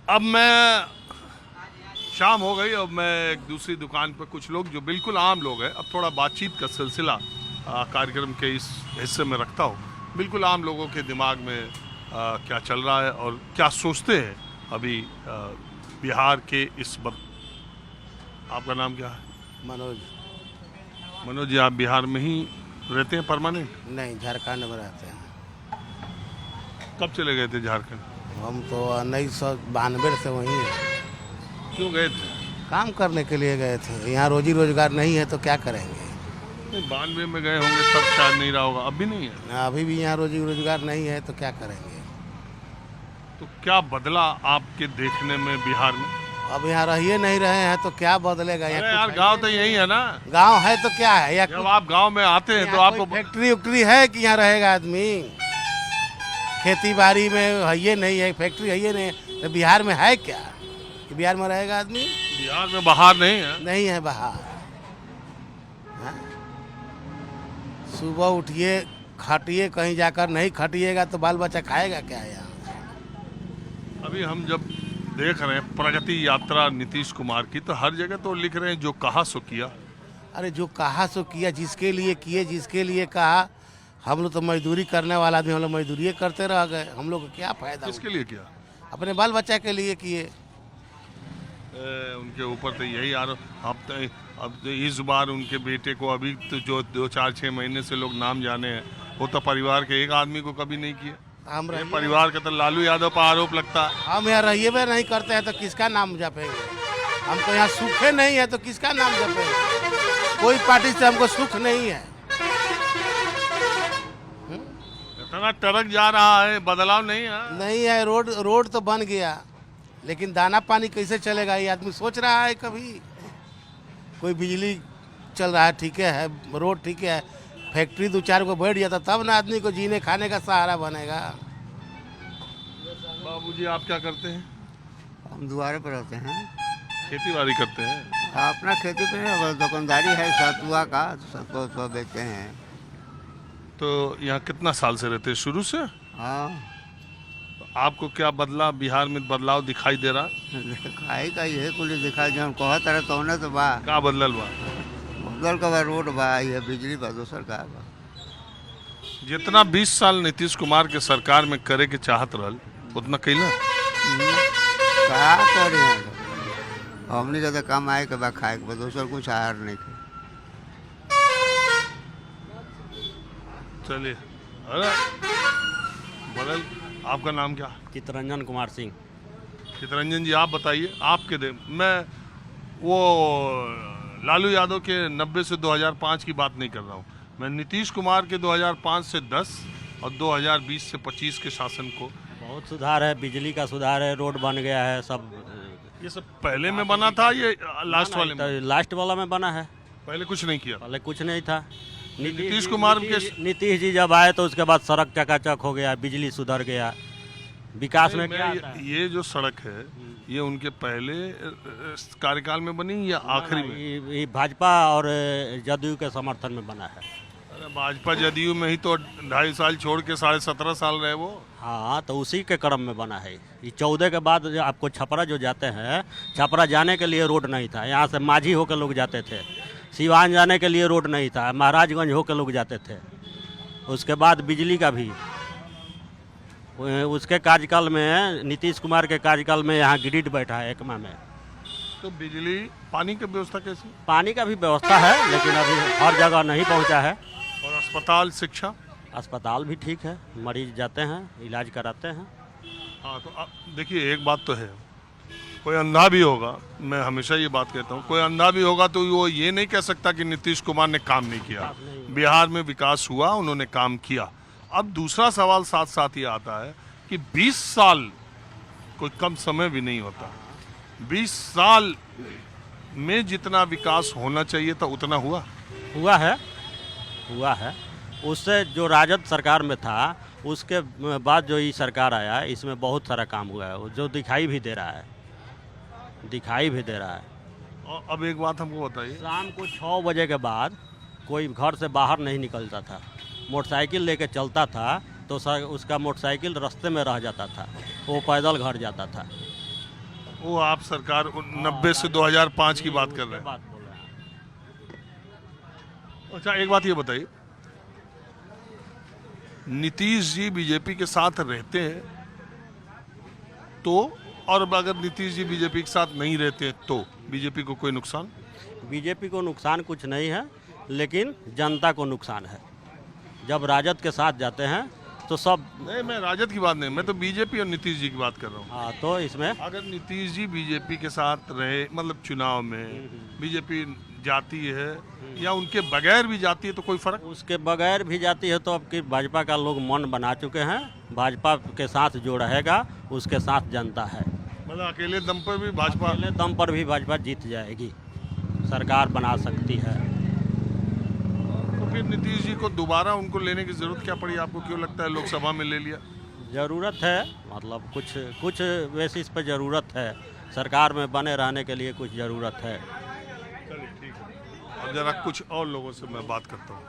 अब मैं शाम हो गई। अब मैं एक दूसरी दुकान पर कुछ लोग जो बिल्कुल आम लोग हैं, अब थोड़ा बातचीत का सिलसिला कार्यक्रम के इस हिस्से में रखता हूँ। बिल्कुल आम लोगों के दिमाग में क्या चल रहा है और क्या सोचते हैं अभी बिहार के इस आपका नाम क्या है? मनोज। मनोज जी, आप बिहार में ही रहते हैं परमानेंट? नहीं, झारखंड में रहते हैं। कब चले गए थे झारखंड? हम तो 1992 से वहीं हैं। क्यों गए थे? काम करने के लिए गए थे। यहाँ रोजी रोजगार नहीं है तो क्या करेंगे। 92 में गए होंगे तब शायद नहीं रहा होगा, अभी नहीं है? अभी भी यहाँ रोजी रोजगार नहीं है तो क्या करेंगे। तो क्या बदला आपके देखने में बिहार में? अब यहाँ रहिए नहीं रहे हैं तो क्या बदलेगा। अरे यहाँ यार, गांव तो यही है ना। गांव है तो क्या है। या जब आप गांव में आते हैं तो आपको फैक्ट्री उक्ट्री है कि यहाँ रहेगा आदमी। खेती बाड़ी में है ये नहीं है, फैक्ट्री है ये नहीं है, तो बिहार में है क्या कि बिहार में रहेगा आदमी। बिहार में बाहर नहीं है। नहीं है बाहर। हाँ? सुबह उठिए खटिए, कहीं जाकर नहीं खटिएगा तो बाल बच्चा खाएगा क्या यहाँ। अभी हम जब देख रहे हैं प्रगति यात्रा नीतीश कुमार की, तो हर जगह तो लिख रहे हैं जो कहा सो किया। अरे जो कहा सो किया, जिसके लिए किए, जिसके लिए कहा। हम लोग तो मजदूरी करने वाला आदमी, हम लोग मजदूरी करते रह गए। हम लोग को क्या फायदा। किसके लिए किया? अपने बाल बच्चा के लिए किए। उनके ऊपर तो यही अब तो इस बार उनके बेटे को अभी तो जो 2-4-6 महीने से लोग नाम जाने हैं, वो तो परिवार के एक आदमी को कभी नहीं किया। हम परिवार का तो लालू यादव पर आरोप लगता है। हम यहाँ रहिए भी नहीं करते हैं तो किसका नाम जपेंगे। हम तो यहाँ सूखे नहीं है तो किसका नाम जपेंगे। कोई पार्टी से हमको सुख नहीं है। इतना टरक जा रहा है, बदलाव नहीं है। नहीं है। रोड तो बन गया, लेकिन दाना पानी कैसे चलेगा ये आदमी सोच रहा है कभी। कोई बिजली चल रहा है ठीक है, रोड ठीक है, फैक्ट्री 2-4 को बैठ जाता तब ना आदमी को जीने खाने का सहारा बनेगा। बाबूजी, आप क्या करते हैं? हम द्वारे पर रहते हैं। खेती बाड़ी करते हैं? अपना खेती पे दुकानदारी है सतुआ का, सतुआ बेचते हैं। तो यहाँ कितना साल से रहते हैं? शुरू से? हाँ। तो आपको क्या बदला, बिहार में बदलाव दिखाई दे रहा? दिखाई का ये कुल दिखाई जो हम कहत रहे तो तो बा का बदलल बा? बदल का बा, रोड बा, ये बिजली बा, दोसर का बा। जितना 20 साल नीतीश कुमार के सरकार में करे के चाहत रहल उतना कैला? का करी हमने के तो कमाए के बा, खाए के बा, दोसर कुछ आहार नहीं के। चलिए। अरे बदल। आपका नाम क्या? चितरंजन कुमार सिंह। चितरंजन जी, आप बताइए। आपके मैं वो लालू यादव के 90 से 2005 की बात नहीं कर रहा हूँ। मैं नीतीश कुमार के 2005 से 10 और 2020 से 25 के शासन को। बहुत सुधार है, बिजली का सुधार है, रोड बन गया है सब। ये सब पहले में बना था, ये लास्ट वाले में? लास्ट वाला में बना है। पहले कुछ नहीं किया? पहले कुछ नहीं था। नीतीश कुमार के नीतीश जी जब आए तो उसके बाद सड़क चकाचक हो गया, बिजली सुधर गया, विकास में क्या आता है? ये जो सड़क है ये उनके पहले कार्यकाल में बनी या आखिरी में? ये भाजपा और जदयू के समर्थन में बना है। अरे भाजपा जदयू में ही तो 2.5 साल छोड़ के 17.5 साल रहे वो। हाँ, तो उसी के क्रम में बना है। ये 14 के बाद जो आपको छपरा जो जाते हैं, छपरा जाने के लिए रोड नहीं था। यहाँ से माझी होकर लोग जाते थे। सिवान जाने के लिए रोड नहीं था, महाराजगंज होकर लोग जाते थे। उसके बाद बिजली का भी उसके कार्यकाल में, नीतीश कुमार के कार्यकाल में यहाँ ग्रिड बैठा है एकमा में। तो बिजली पानी की व्यवस्था कैसी? पानी का भी व्यवस्था है, लेकिन अभी हर जगह नहीं पहुँचा है। और अस्पताल, शिक्षा? अस्पताल भी ठीक है, मरीज जाते हैं, इलाज कराते हैं। हाँ, तो देखिए एक बात तो है, कोई अंधा भी होगा, मैं हमेशा ये बात कहता हूँ, कोई अंधा भी होगा तो वो ये नहीं कह सकता कि नीतीश कुमार ने काम नहीं किया। बिहार में विकास हुआ, उन्होंने काम किया। अब दूसरा सवाल साथ साथ ये आता है कि 20 साल कोई कम समय भी नहीं होता। 20 साल में जितना विकास होना चाहिए था उतना हुआ है। उससे जो राजद सरकार में था उसके बाद जो ये सरकार आया, इसमें बहुत सारा काम हुआ है जो दिखाई भी दे रहा है। और अब एक बात हमको बताइए, शाम को 6 बजे के बाद कोई घर से बाहर नहीं निकलता था। मोटरसाइकिल लेके चलता था तो उसका मोटरसाइकिल रास्ते में रह जाता था, वो पैदल घर जाता था। वो आप सरकार 90 से 2005 की बात कर रहे हैं। बात बोल रहे हैं। अच्छा एक बात ये बताइए, नीतीश जी बीजेपी के साथ रहते हैं तो, और अगर नीतीश जी बीजेपी के साथ नहीं रहते तो बीजेपी को कोई नुकसान? बीजेपी को नुकसान कुछ नहीं है, लेकिन जनता को नुकसान है। जब राजद के साथ जाते हैं तो सब नहीं, मैं राजद की बात नहीं, मैं तो बीजेपी और नीतीश जी की बात कर रहा हूँ। हाँ, तो इसमें अगर नीतीश जी बीजेपी के साथ रहे, मतलब चुनाव में बीजेपी जाती है या उनके बगैर भी जाती है तो कोई फर्क? उसके बगैर भी जाती है तो अब की भाजपा का लोग मन बना चुके हैं। भाजपा के साथ जो रहेगा उसके साथ जनता है। मतलब अकेले दम पर भी भाजपा, अकेले दम पर भी भाजपा जीत जाएगी, सरकार बना सकती है। तो फिर नीतीश जी को दोबारा उनको लेने की जरूरत क्या पड़ी? आपको क्यों लगता है लोकसभा में ले लिया? ज़रूरत है, मतलब कुछ बेसिस पर ज़रूरत है, सरकार में बने रहने के लिए कुछ ज़रूरत है। चलिए ठीक है, अब जरा कुछ और लोगों से मैं बात करता हूँ।